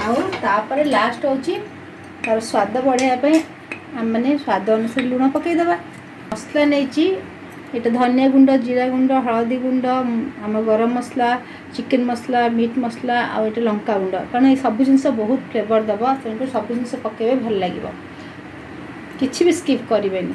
आउे last हूँ तार स्वाद बढ़ाई मैंने स्वाद अनुसार लुण पकईदे मसला नहीं ये धनिया गुंड जीरा गुंड हलदी गुंड आम गरम मसला चिकेन मसला मीट मसला आउ ये लंका गुंड कारण ये सब जिन बहुत फ्लेवर दबा तेणुकर सब जिन पकेबे भल लगे किसी भी स्किप करें।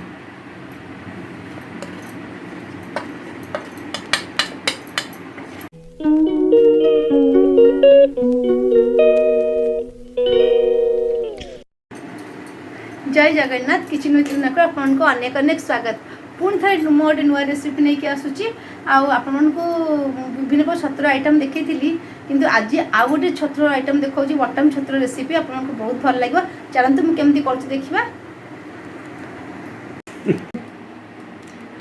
जय जगन्नाथ किचन विथ रीना को आपको अनेक अनेक स्वागत पुणी थे मोटे नुआ रेसिपी नहीं आसूची आपण को विभिन्न प्रकार छतर आइटम देखी किंतु आज आउ गोटे छतर आइटम देखा बटम छतर रेसिपी आपको बहुत भल लगे चलते मुझे केमती कर देखा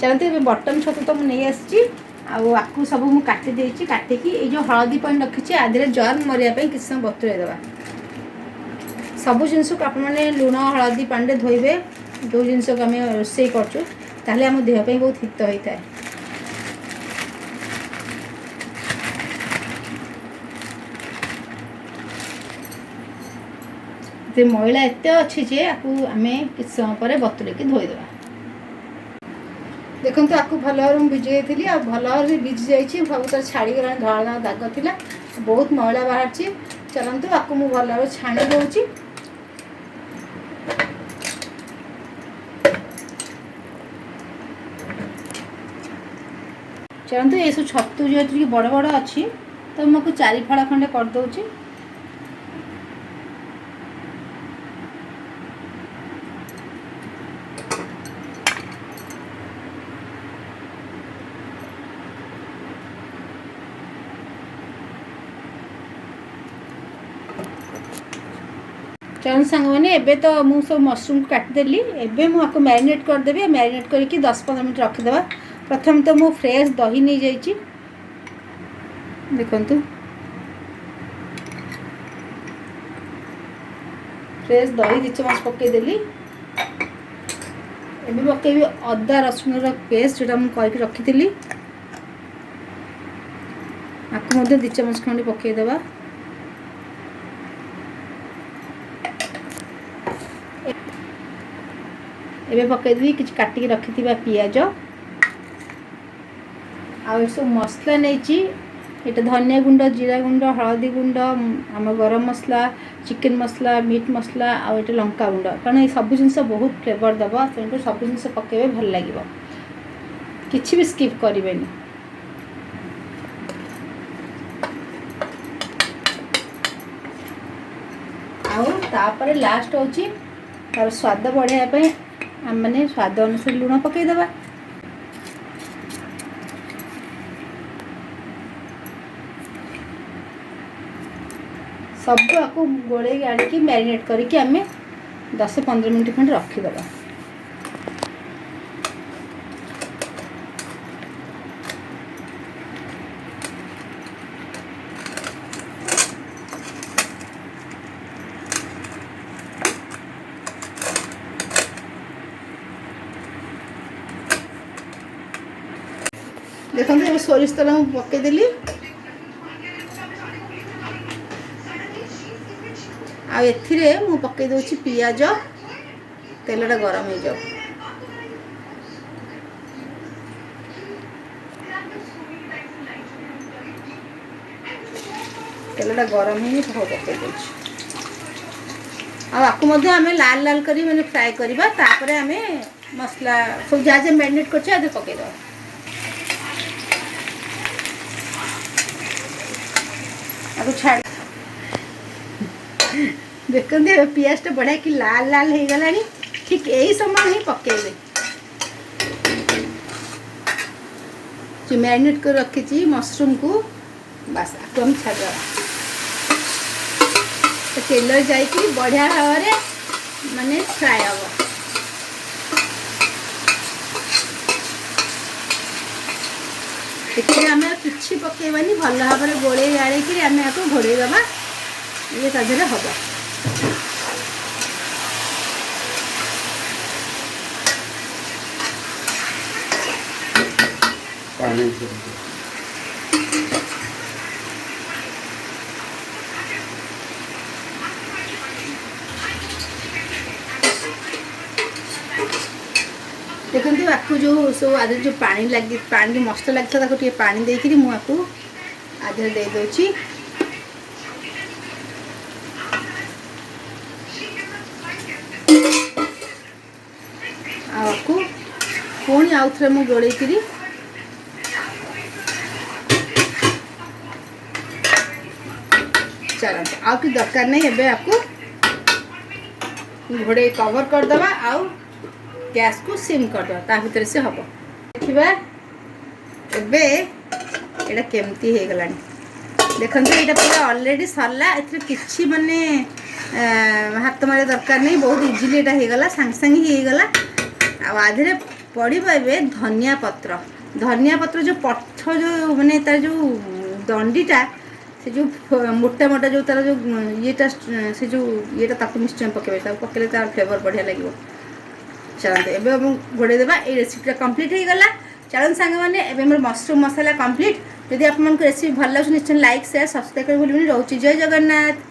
चलते बटम छतु तो मुझे आसी आपको सब मुझे काटी काटिकी ये जो हलदी पानी रखी आधे जर्म मरिया किसी समय बतुरे देवा सब जिनस को आपने लुण हलदी पानी धोइबे जो जिनस को आम रोसे करें आम देहपाई बहुत हित होता है। मैला एत अच्छी जे आपको आम कि समय पर बतुरेक धोईदेवा देखो आपको भल भाव भिजई थी भल भाव भिजी जाइए सब छाड़ी गला धड़ा धड़ा दाग था बहुत मैला बाहर चलतु आपको मुझे भल भाव छाणी दूसरी चलते ये सब छतु जेहतु बड़ बड़ अच्छी तो मुझे 4 फाड़ा खंडे करदे चल सांग मैंने एबे तो मुझे सब मशरूम को काटिदेली एबे मुझे मैरिनेट करदेवी मैरिनेट करके 10-15 मिनट रखीदे प्रथम तो मु फ्रेश दही नहीं जाइए देखु फ्रेश दही 2 चम्मच पकईदेली एबे पकईबी अदा रसुण पेस्ट जोटा मुझे रखी आपको 2 चम्मच खंडे पकईदेवा एबे पकईदेवी कि काटिकी रखी पियाज आउ सब मसला नहीं ये धनिया गुंड जीरा गुंड हलदी गुंड आम गरम मसला चिकेन मसला मीट मसला आउ ये लंका गुंड कारण ये सब जिन बहुत फ्लेवर दबा तेणुकर सब जिन पकेबे भल लगे किसी भी स्किप करें। आउे लास्ट हूँ तार स्वाद बढ़ाई मैंने स्वाद अनुसार लुण पकईदे सब आपको गोले आनिकी मैरिनेट करके आम 10-15 मिनट खंड रखीदे देखो सोरिष तेल पकईदेली आथिरे मु पकई दूची पियाज तेलटा गरम हो जाओ तेलटा गरम हो पकई दूची आपको आम लाल लाल करी मैंने फ्राए करवा तापर आम मसला सब जहाँ जहाँ मैरिनेट कर पकईदे आपको छाड़ देखते पियाजटा बढ़िया कि लाल लाल हो गला ठीक यही समय ही पकेबे जो मैरिनेट कर रखी मशरूम को बस आपको हम छाड़ तो तेल जाइए बढ़िया भाव माने फ्राए हम एथे आम कि पकेबानी भल भाव गोले गाड़ी आम आपको घोड़े दबा ये ताधे हम देखते आपको जो सब आधे जो पानी लगी पानी जो मसला लगी पानी देकर मुझे आधे दे दूची आपको पुणी आउ थे मुझे गोड़े चलते आउ कि दरकार नहीं एबे आपको घोड़े कवर करदे आउ गैस को सिम करदे ता भीतर से हम देखा एबे एटा केमती हो गलानी देखो ये पूरा ऑलरेडी सरला किसी माने हाथ मारे दरकार नहीं बहुत इजिली यहाँ होगला सांगे सांगे होगला आधे पड़े धनिया पत्र जो पठ जो माने तार जो दंडीटा से जो मोटा मोटा जो तार जो येटा से जो येटा ताको निश्चय पकेबे पकेले तार फ्लेवर बढ़िया लगे चलते एवं घोड़े देवा ये रेसिपीटा कंप्लीट हो गला चलन सांग मैंने एवं मोर मशरूम मसाला कंप्लीट जदि आप रेसिपी भल लगे निश्चय लाइक शेयर सब्सक्राइब कर भूलि रोची जय जगन्नाथ।